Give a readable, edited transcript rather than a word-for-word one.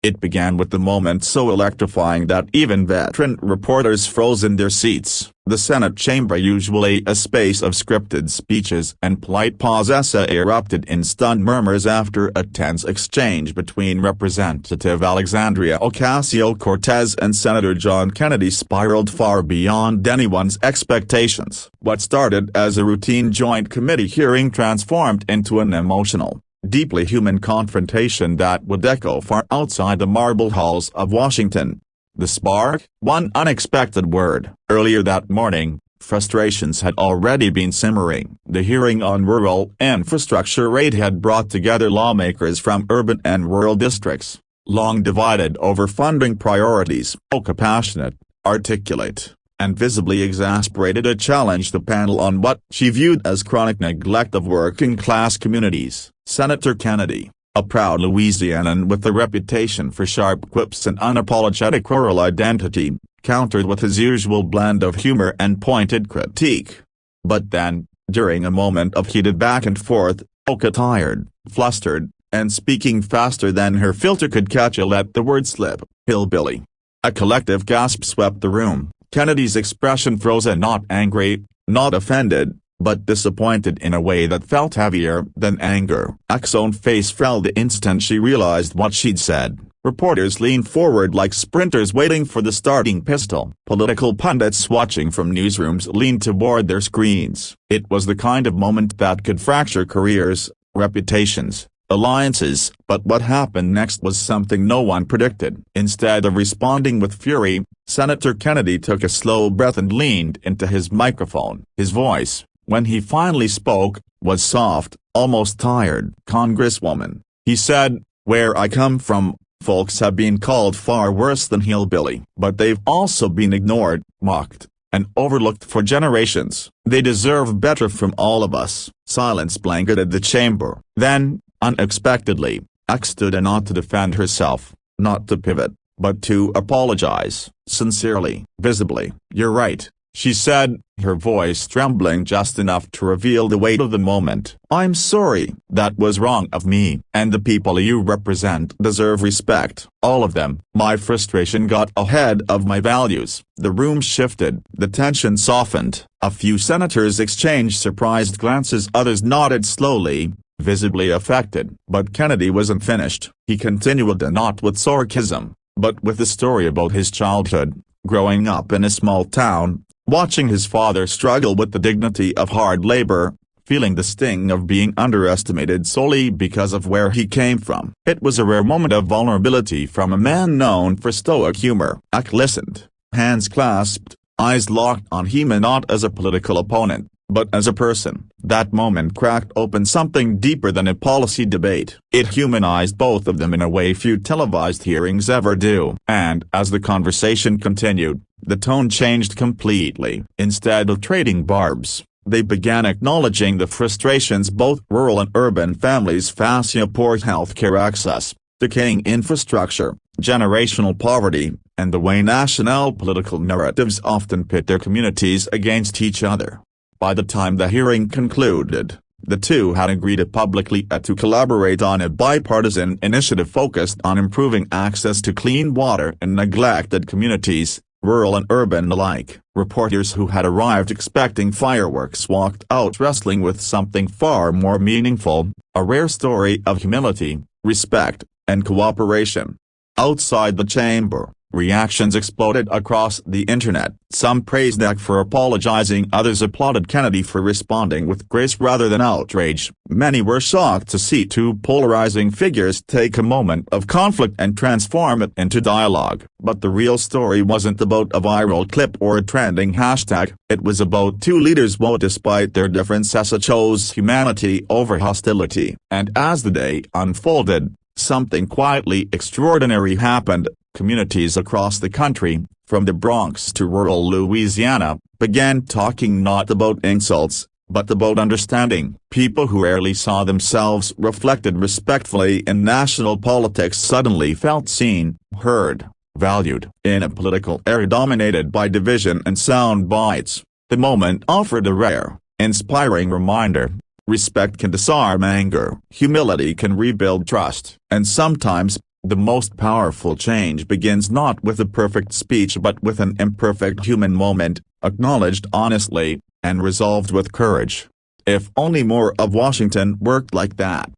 It began with the moment so electrifying that even veteran reporters froze in their seats. The Senate chamber, usually a space of scripted speeches and polite pauses, erupted in stunned murmurs after a tense exchange between Representative Alexandria Ocasio-Cortez and Senator John Kennedy spiraled far beyond anyone's expectations. What started as a routine Joint Committee hearing transformed into an emotional, deeply human confrontation that would echo far outside the marble halls of Washington. The spark? One unexpected word. Earlier that morning, frustrations had already been simmering. The hearing on rural infrastructure aid had brought together lawmakers from urban and rural districts, long divided over funding priorities. Oka, passionate, articulate, and visibly exasperated, challenged the panel on what she viewed as chronic neglect of working-class communities. Senator Kennedy, a proud Louisianan with a reputation for sharp quips and unapologetic rural identity, countered with his usual blend of humor and pointed critique. But then, during a moment of heated back and forth, Oka, tired, flustered, and speaking faster than her filter could catch, let the word slip, "hillbilly." A collective gasp swept the room. Kennedy's expression froze, not angry, not offended, but disappointed in a way that felt heavier than anger. Oka's own face fell the instant she realized what she'd said. Reporters leaned forward like sprinters waiting for the starting pistol. Political pundits watching from newsrooms leaned toward their screens. It was the kind of moment that could fracture careers, reputations, alliances. But what happened next was something no one predicted. Instead of responding with fury, Senator Kennedy took a slow breath and leaned into his microphone. His voice, when he finally spoke, was soft, almost tired. "Congresswoman," he said, "where I come from, folks have been called far worse than hillbilly. But they've also been ignored, mocked, and overlooked for generations. They deserve better from all of us." Silence blanketed the chamber. Then, unexpectedly, Oka stood, and not to defend herself, not to pivot, but to apologize, sincerely, visibly. "You're right," she said, her voice trembling just enough to reveal the weight of the moment. "I'm sorry. That was wrong of me. And the people you represent deserve respect. All of them." My frustration got ahead of my values. The room shifted. The tension softened. A few senators exchanged surprised glances. Others nodded slowly, visibly affected. But Kennedy wasn't finished. He continued, not with sarcasm, but with the story about his childhood, growing up in a small town, watching his father struggle with the dignity of hard labor, feeling the sting of being underestimated solely because of where he came from. It was a rare moment of vulnerability from a man known for stoic humor. Oka listened, hands clasped, eyes locked on him, not as a political opponent, but as a person. That moment cracked open something deeper than a policy debate. It humanized both of them in a way few televised hearings ever do. And as the conversation continued, the tone changed completely. Instead of trading barbs, they began acknowledging the frustrations both rural and urban families face: poor healthcare access, decaying infrastructure, generational poverty, and the way national political narratives often pit their communities against each other. By the time the hearing concluded, the two had agreed publicly to collaborate on a bipartisan initiative focused on improving access to clean water in neglected communities, rural and urban alike. Reporters who had arrived expecting fireworks walked out wrestling with something far more meaningful, a rare story of humility, respect, and cooperation. Outside the chamber, reactions exploded across the internet. Some praised Oka for apologizing, others applauded Kennedy for responding with grace rather than outrage. Many were shocked to see two polarizing figures take a moment of conflict and transform it into dialogue. But the real story wasn't about a viral clip or a trending hashtag. It was about two leaders who, despite their differences, chose humanity over hostility. And as the day unfolded, something quietly extraordinary happened. Communities across the country, from the Bronx to rural Louisiana, began talking not about insults, but about understanding. People who rarely saw themselves reflected respectfully in national politics suddenly felt seen, heard, valued. In a political era dominated by division and sound bites, the moment offered a rare, inspiring reminder: respect can disarm anger, humility can rebuild trust, and sometimes, The most powerful change begins not with a perfect speech but with an imperfect human moment, acknowledged honestly, and resolved with courage. If only more of Washington worked like that.